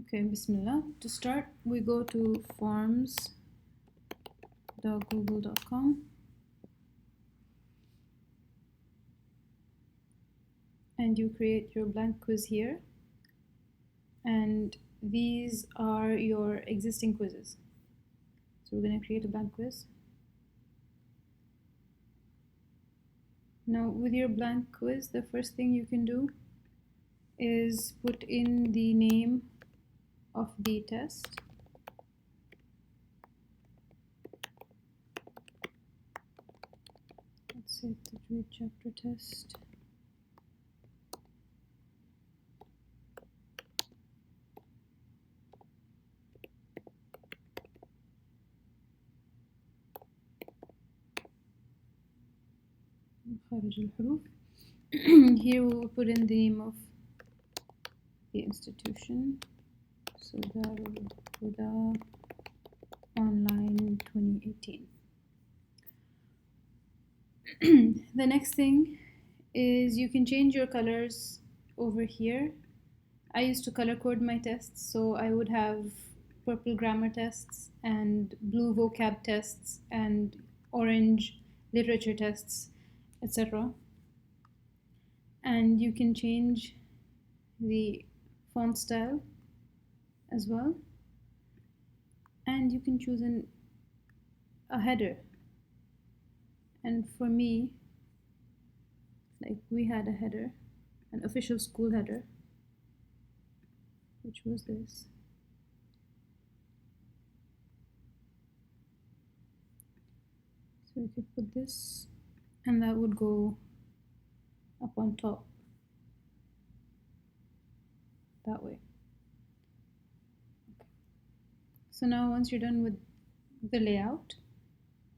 Okay, Bismillah. To start, we go to forms.google.com and you create your blank quiz here. And these are your existing quizzes. So we're going to create a blank quiz. Now, with your blank quiz, the first thing you can do is put in the name of the test. Let's say the read chapter test. Here we will put in the name of the institution. So Darul Huda Online 2018. The next thing is you can change your colors over here. I used to color code my tests, so I would have purple grammar tests and blue vocab tests and orange literature tests, etc. And you can change the font style as well, and you can choose a header. And for me, like, we had a header, an official school header, which was this. So we could put this, and that would go up on top that way. Okay. So now once you're done with the layout,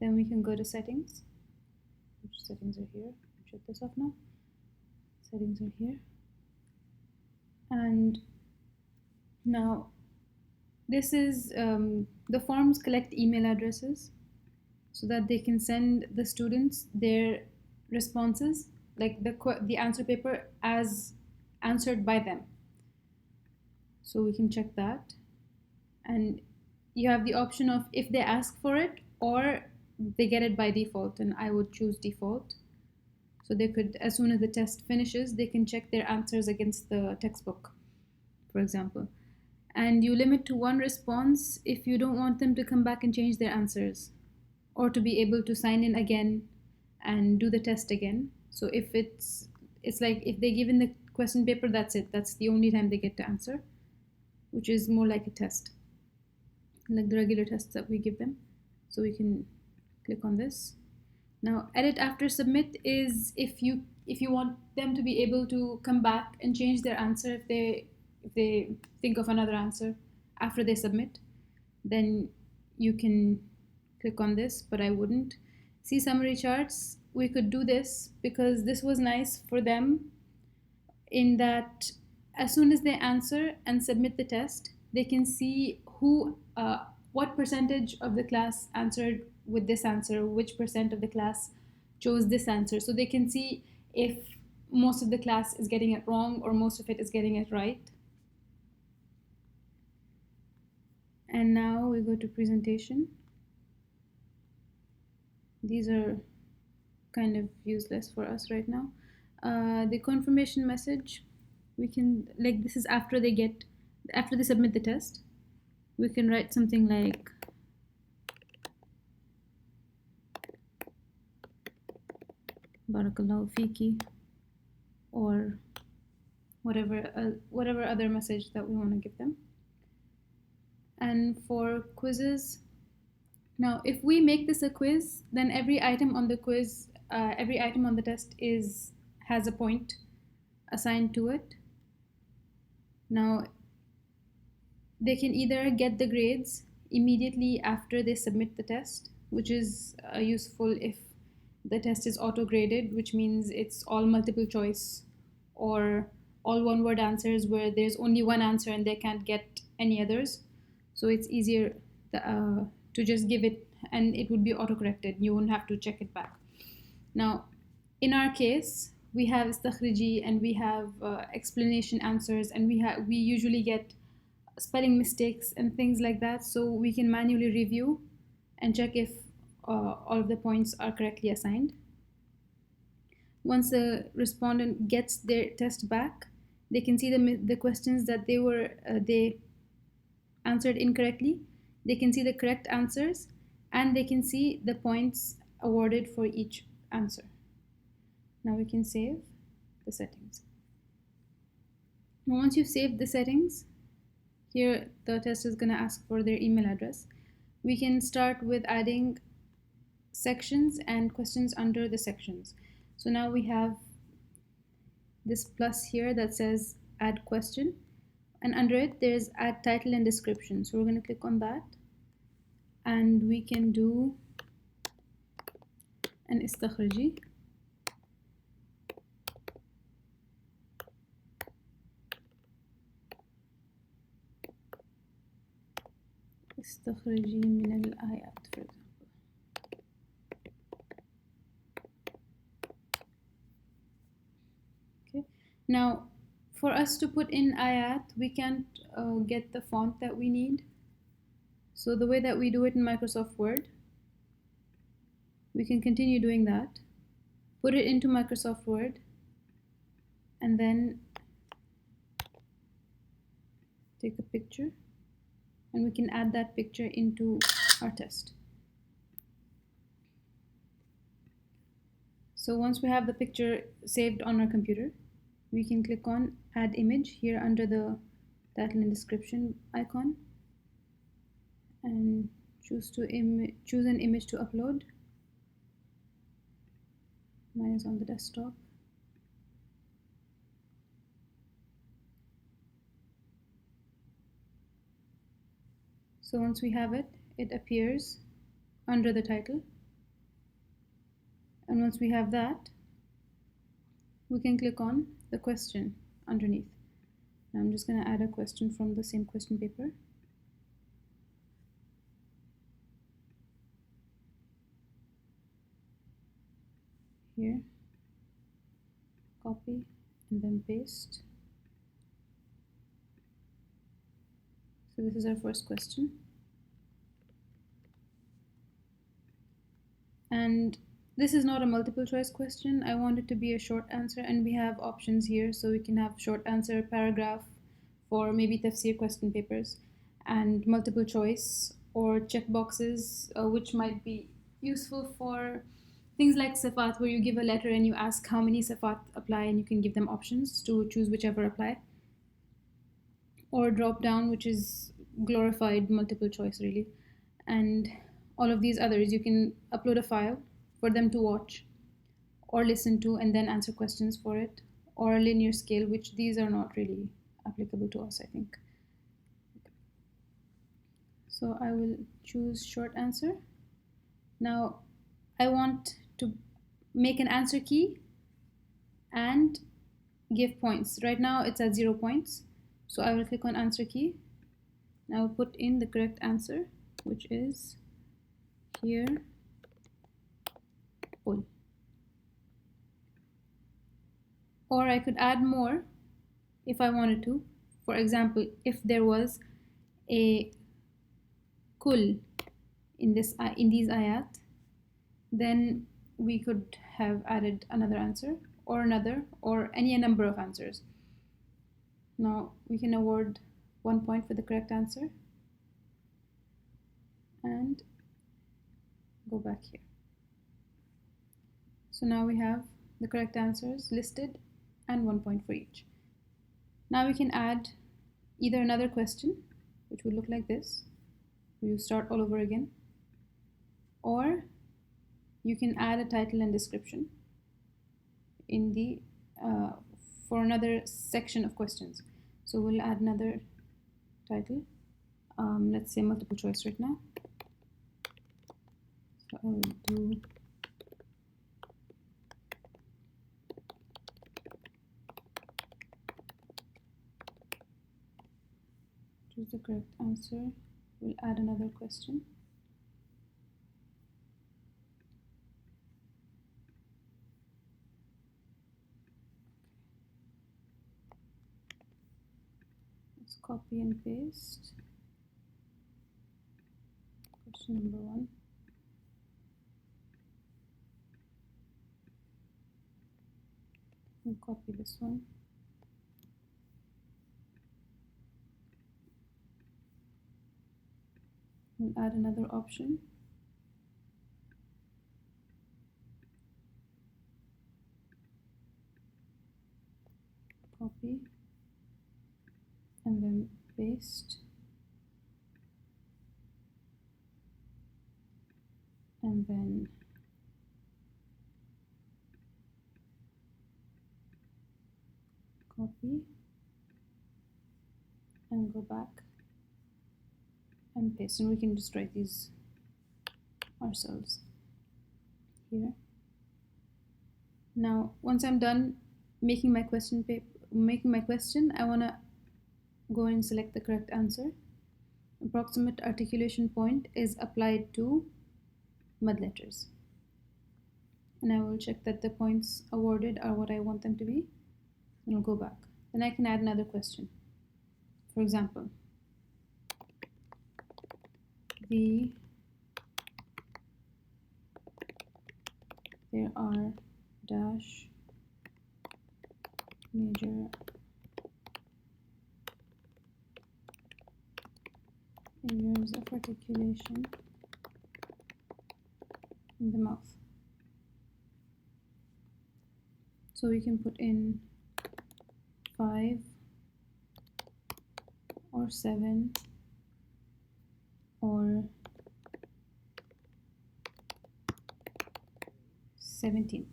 then we can go to settings. Which settings are here? Shut this off now. Settings are here. And now this is the forms collect email addresses so that they can send the students their responses, like the answer paper as answered by them. So we can check that. And you have the option of if they ask for it or they get it by default, and I would choose default. So they could, as soon as the test finishes, they can check their answers against the textbook, for example. And you limit to one response if you don't want them to come back and change their answers, or to be able to sign in again and do the test again. So if it's like if they give in the question paper, that's it. That's the only time they get to answer, which is more like a test, like the regular tests that we give them. So we can click on this. Now, edit after submit is if you want them to be able to come back and change their answer if they think of another answer after they submit, then you can click on this, but I wouldn't. See summary charts, we could do this because this was nice for them in that as soon as they answer and submit the test, they can see what percentage of the class answered with this answer, which percent of the class chose this answer. So they can see if most of the class is getting it wrong or most of it is getting it right. And now we go to presentation. These are kind of useless for us right now. The confirmation message, we can, like, this is after they submit the test. We can write something like Barakallahu Fiki, or whatever other message that we want to give them. And for quizzes, now if we make this a quiz, then every item on the quiz, every item on the test has a point assigned to it. Now they can either get the grades immediately after they submit the test, which is useful if the test is auto-graded, which means it's all multiple choice or all one-word answers where there's only one answer and they can't get any others. So it's easier to just give it and it would be auto-corrected. You won't have to check it back. Now, in our case, we have istakhriji and we have explanation answers, and we usually get spelling mistakes and things like that, so we can manually review and check if all of the points are correctly assigned. Once the respondent gets their test back, they can see the questions that they answered incorrectly. They can see the correct answers, and they can see the points awarded for each answer. Now we can save the settings. Once you've saved the settings, here the test is going to ask for their email address. We can start with adding sections and questions under the sections. So now we have this plus here that says add question, and under it there's add title and description. So we're going to click on that, and we can do an استخرجي. استخرجي من الآيات, for example. Okay. Now, for us to put in ayat, we can't get the font that we need. So the way that we do it in Microsoft Word, we can continue doing that. Put it into Microsoft Word, and then take a picture, and we can add that picture into our test. So once we have the picture saved on our computer, we can click on add image here under the title and description icon, and choose an image to upload. Mine is on the desktop. So once we have it, it appears under the title. And once we have that, we can click on the question underneath. Now I'm just going to add a question from the same question paper. Here, copy and then paste. So this is our first question. And this is not a multiple choice question. I want it to be a short answer, and we have options here. So we can have short answer, paragraph for maybe tafsir question papers, and multiple choice or checkboxes, which might be useful for things like sifat, where you give a letter and you ask how many sifat apply, and you can give them options to choose whichever apply. Or drop down, which is glorified multiple choice really. And all of these others, you can upload a file for them to watch or listen to and then answer questions for it, or linear scale, which these are not really applicable to us, I think. So I will choose short answer. Now I want to make an answer key and give points. Right now it's at 0 points. So I will click on answer key. Now I'll put in the correct answer, which is here, قل. Or I could add more if I wanted to. For example, if there was a kul in these ayat, then we could have added another answer or any number of answers. Now we can award 1 point for the correct answer and go back here. So now we have the correct answers listed and 1 point for each. Now we can add either another question, which would look like this. You start all over again, or you can add a title and description in the for another section of questions. So we'll add another title. Let's say multiple choice right now. So I will do choose the correct answer. We'll add another question. Let's copy and paste question number 1. We'll copy this one. We'll add another option. Copy and then paste and then copy and go back and paste, and we can just write these ourselves here. Now once I'm done making my question, I want to go and select the correct answer. Approximate articulation point is applied to mud letters, and I will check that the points awarded are what I want them to be, and I'll go back. Then I can add another question. For example, there are dash major areas of articulation in the mouth. So we can put in 5 or 7 or 17.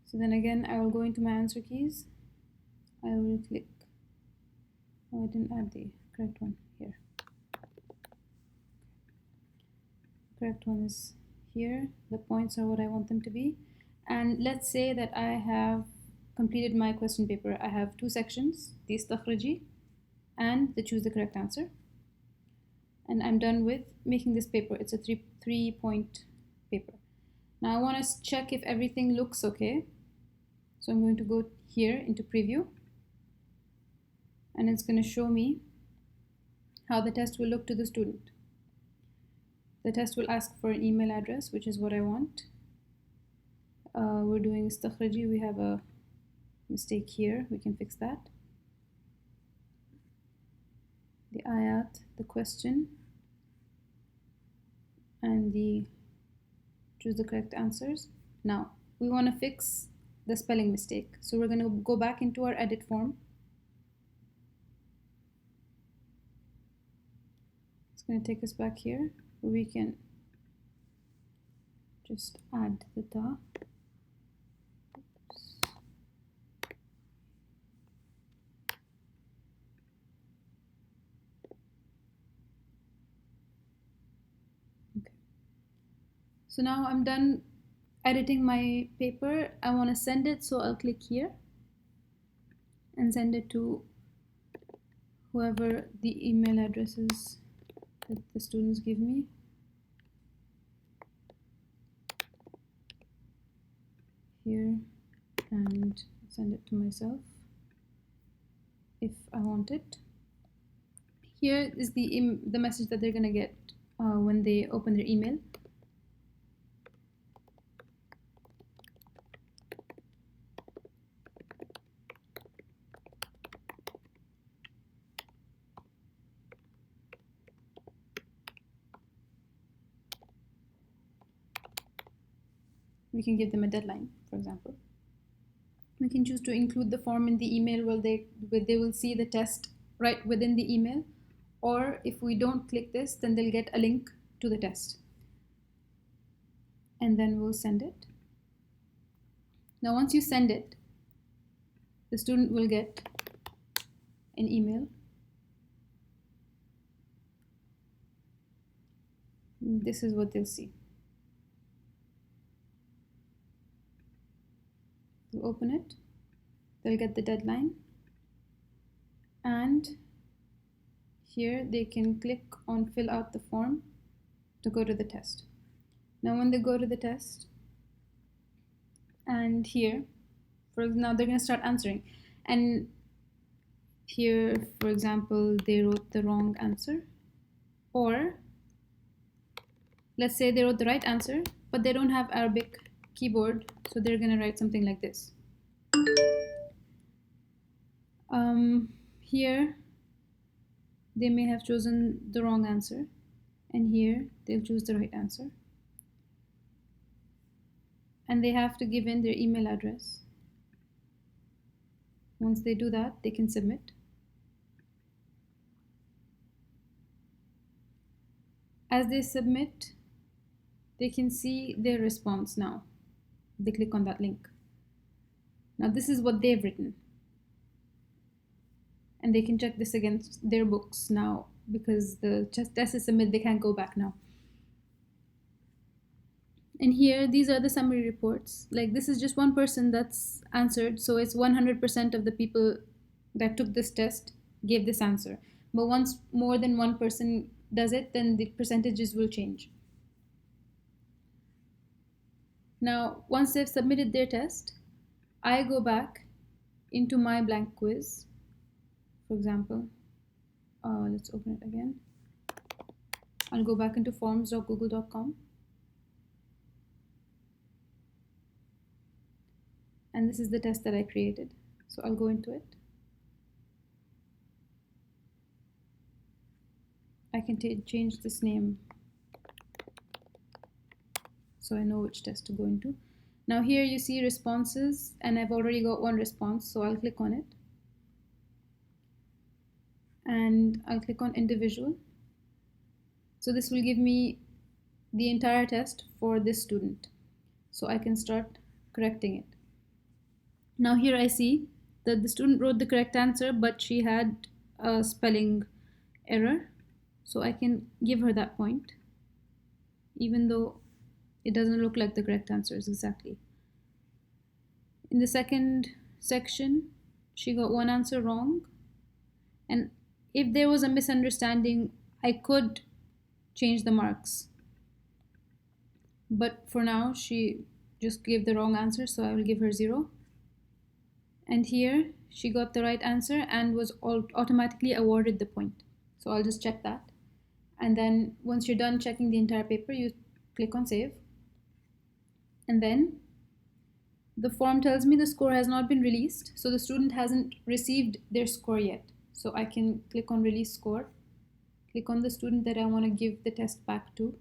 So then again, I will go into my answer keys. I will click, oh, I didn't add the correct one here. Correct one is here. The points are what I want them to be. And let's say that I have completed my question paper. I have 2 sections, the istakhraji and the choose the correct answer. And I'm done with making this paper. It's a 3-point paper. Now I want to check if everything looks okay. So I'm going to go here into preview, and it's going to show me how the test will look to the student. The test will ask for an email address, which is what I want. We're doing istakhraji. We have a mistake here. We can fix that. The ayat, the question, and the choose the correct answers. Now we want to fix the spelling mistake. So we're going to go back into our edit form. It's going to take us back here where we can just add the ta. Okay. So now I'm done editing my paper. I want to send it, so I'll click here and send it to whoever the email addresses that the students give me. Here, and send it to myself if I want it. Here is the message that they're gonna get when they open their email. We can give them a deadline, for example. We can choose to include the form in the email where they will see the test right within the email, or if we don't click this, then they'll get a link to the test, and then we'll send it. Now once you send it, the student will get an email. This is what they'll see. They'll open it, they'll get the deadline, and here they can click on fill out the form to go to the test. Now when they go to the test, and here, for now they're going to start answering, and Here, for example, they wrote the wrong answer, or let's say they wrote the right answer, but they don't have Arabic keyboard, so they're gonna write something like this. Here, they may have chosen the wrong answer, and here they'll choose the right answer. And they have to give in their email address. Once they do that, they can submit. As they submit, they can see their response now. They click on that link. Now this is what they've written. And they can check this against their books now because the test is submitted, they can't go back now. And here, these are the summary reports. Like this is just one person that's answered, so it's 100% of the people that took this test gave this answer. But once more than one person does it, then the percentages will change. Now, once they've submitted their test, I go back into my blank quiz. For example, let's open it again. I'll go back into forms.google.com. And this is the test that I created. So I'll go into it. I can change this name so I know which test to go into. Now here you see responses, and I've already got one response, so I'll click on it. And I'll click on individual. So this will give me the entire test for this student. So I can start correcting it. Now here I see that the student wrote the correct answer, but she had a spelling error. So I can give her that point, even though it doesn't look like the correct answers exactly. In the second section, she got one answer wrong. And if there was a misunderstanding, I could change the marks. But for now, she just gave the wrong answer, so I will give her 0. And here, she got the right answer and was automatically awarded the point. So I'll just check that. And then once you're done checking the entire paper, you click on save. And then the form tells me the score has not been released. So the student hasn't received their score yet. So I can click on release score, click on the student that I want to give the test back to,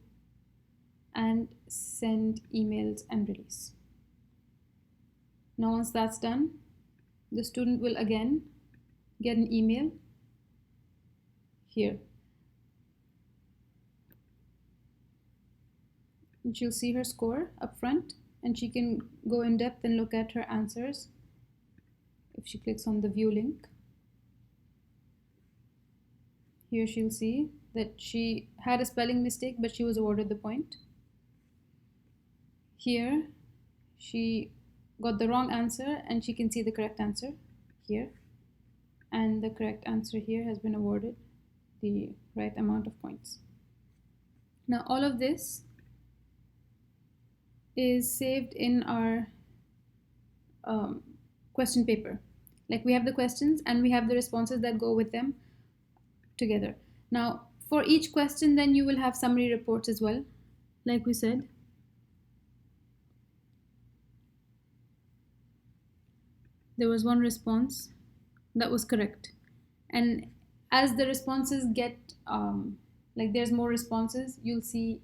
and send emails and release. Now once that's done, the student will again get an email here. And she'll see her score up front, and she can go in depth and look at her answers if she clicks on the view link. Here she'll see that she had a spelling mistake, but she was awarded the point. Here she got the wrong answer, and she can see the correct answer here. And the correct answer here has been awarded the right amount of points. Now all of this is saved in our question paper. Like we have the questions and we have the responses that go with them together. Now for each question, then you will have summary reports as well, like we said. There was one response that was correct, and as the responses get like there's more responses, you'll see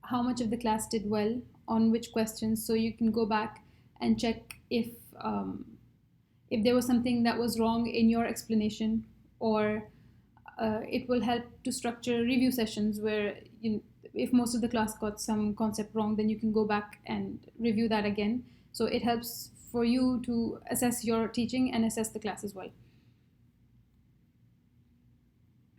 how much of the class did well on which questions, so you can go back and check if there was something that was wrong in your explanation, or it will help to structure review sessions where if most of the class got some concept wrong, then you can go back and review that again. So it helps for you to assess your teaching and assess the class as well.